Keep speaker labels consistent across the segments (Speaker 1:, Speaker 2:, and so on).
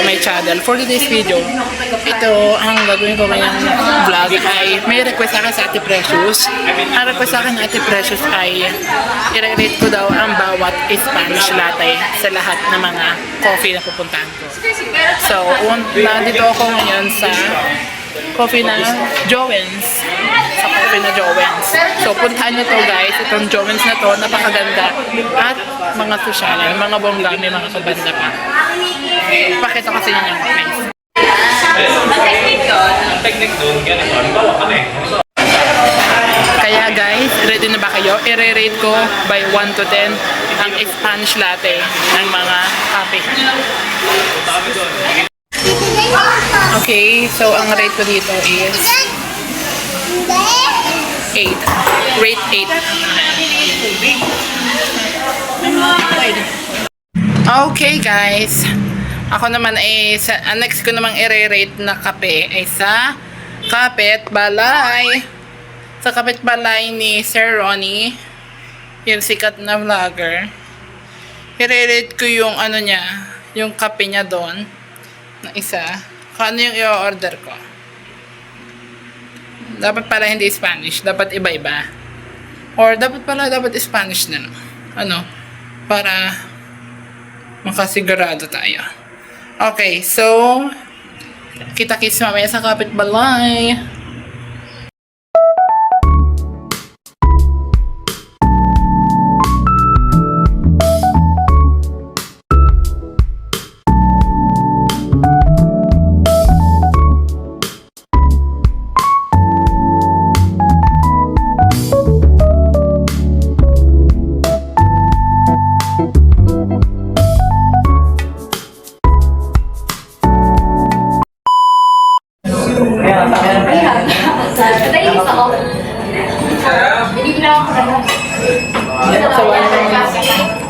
Speaker 1: my channel. For today's video, ito ang gagawin ko ngayong vlog ay may request sa akin sa Ate Precious. Ang request sa akin ng Ate Precious ay i-rate ko daw ang bawat Spanish latte sa lahat ng mga coffee na pupuntahan ko. So, nandito ako ngayon sa coffee na Jowen's. Sa coffee na Jowen's. So, puntahan nyo to guys. Itong Jowen's na to, napakaganda. At mga sosyalan, mga bongga, may mga kabanda pa. Pakita kasi yun yung place.
Speaker 2: Ang technique doon, ganun. Bawa kami.
Speaker 1: Kaya guys, ready na ba kayo? I-rate ko by 1 to 10 ang Spanish latte ng mga kape. Okay, so ang rate ko dito is 8. Rate 8. Okay guys, ako naman ay next ko namang i-rate na kape ay sa Kapit Balay. Sa Kapit Balay ni Sir Ronnie, yung sikat na vlogger. I-rate ko yung ano niya, yung kape niya doon na isa. Kung ano yung i-order ko. Dapat pala hindi Spanish, dapat iba-iba. Or dapat Spanish na no. Ano? Para makasigurado tayo. Okay, so kita-kits mamaya sa Kapit Balay.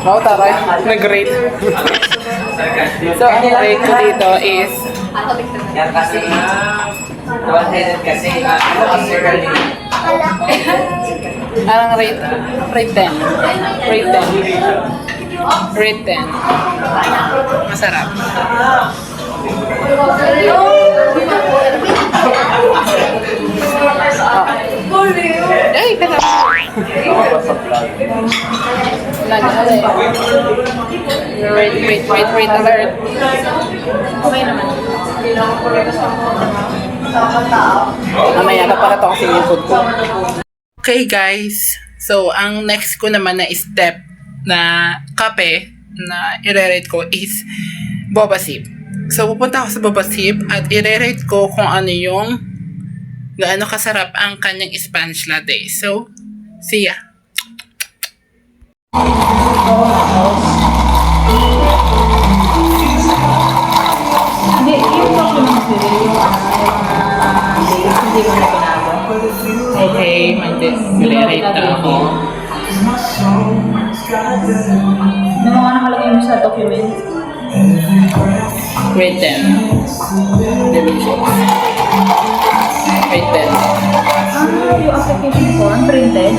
Speaker 1: Oh, taray. Nag-rate. So, ang rate ko dito is
Speaker 3: Yan kasi one-headed kasi
Speaker 1: anong rate? Rate 10. Rate 10. Rate 10. Masarap. Ay, kada. Wait alert. Okay naman. Mamaya paparato kasi yung food ko. Okay guys, so ang next ko naman na step na kape na i-rate ko is Boba Sip. So pupunta ako sa Boba Sip at i-rate ko kung ano yung gaano kasarap ang kanyang Spanish latte. So, see ya!
Speaker 4: Hindi, yung document nila, yung hindi mo na pinagawa.
Speaker 1: Okay, mag-rate na ako.
Speaker 4: Ano mga nakalagay mo sa document?
Speaker 1: Rate 10. Delicious. Rate 10.
Speaker 4: Yung application form, printed.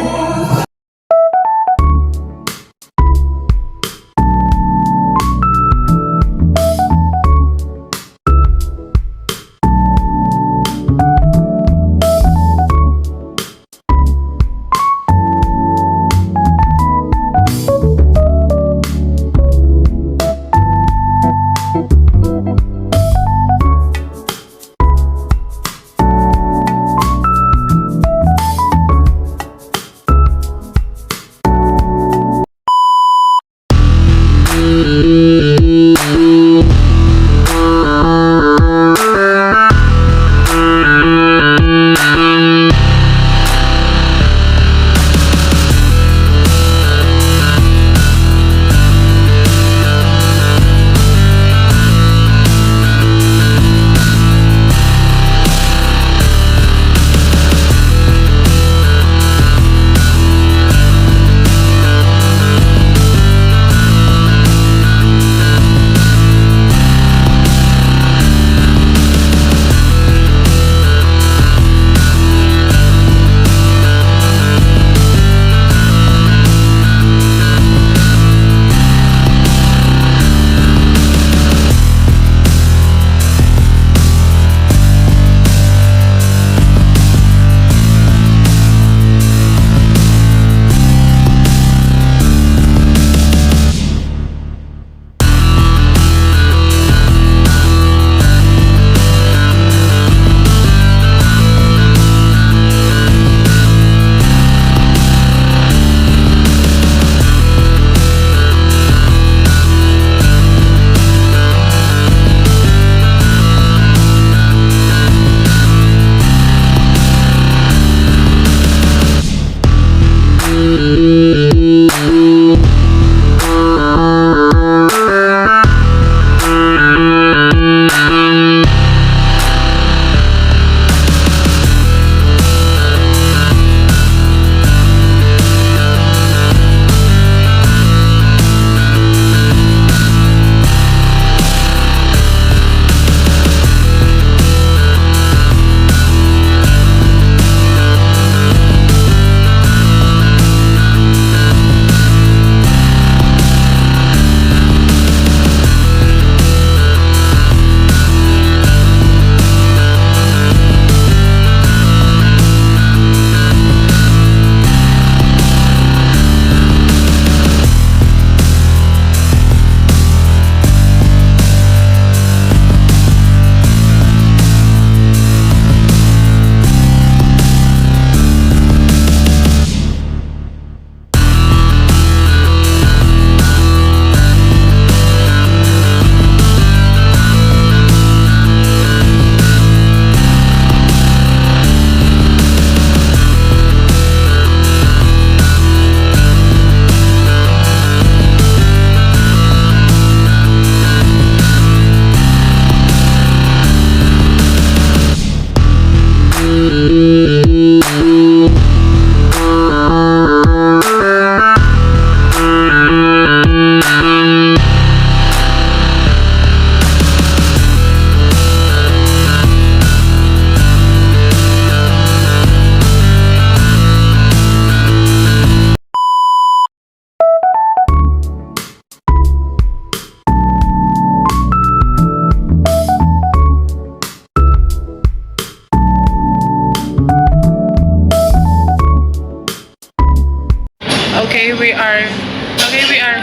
Speaker 1: Okay, we are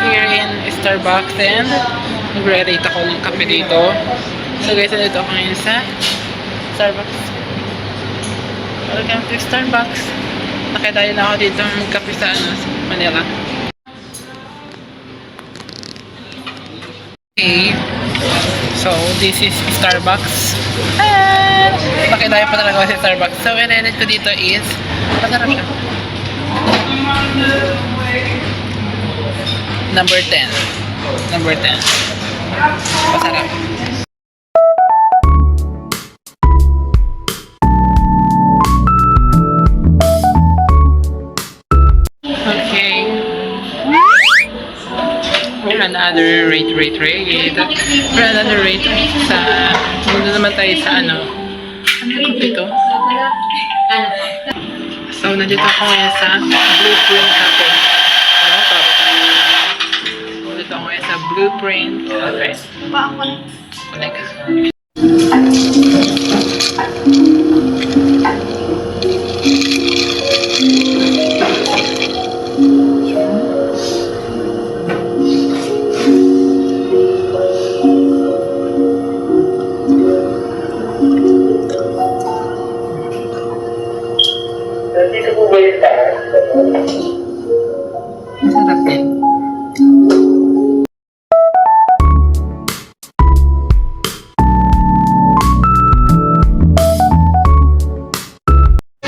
Speaker 1: here in Starbucks and nagre-rate ako ng kape dito. So guys, nandito ako ngayon sa Starbucks. Welcome to Starbucks. Nakitayo na ako dito magkape sa Manila. Okay. So, this is Starbucks. Nakitayo pa talaga ako sa Starbucks. So, i-rate ko dito is masarap siya. Number 10. Number 10. Masarap. Okay. Another rate. Another rate sa... Muna naman tayo sa ano. Ano yung dito? So, nandito ako ngayon sa Blueprint Cafe. Ano to? Nandito ako ngayon sa Blueprint Cafe. Connect. Masarap din.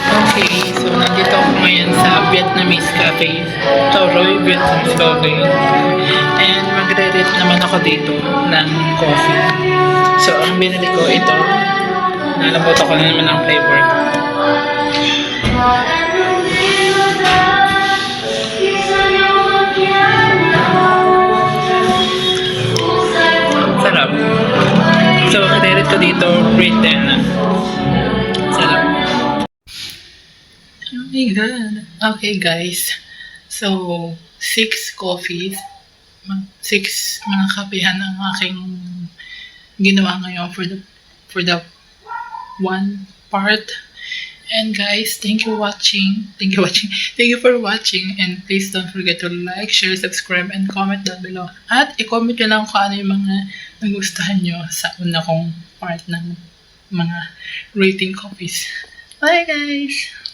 Speaker 1: Okay, so nandito ako ngayon sa Vietnamese Cafe. Roy Vietnamese Cafe. And magre-rate naman ako dito ng coffee. So, ang binili ko ito. Nalabot ako na naman ang flavor. Sarap. So, rate ko dito, rate 10 na. Sarap. Oh my God. Okay, guys. So, 6 coffees. 6 mga kapehan ang aking ginawa ngayon for the one part. And guys, thank you for watching, and please don't forget to like, share, subscribe, and comment down below. At i-comment nyo lang kung ano yung mga nagustuhan nyo sa una kong part ng mga rating copies. Bye guys!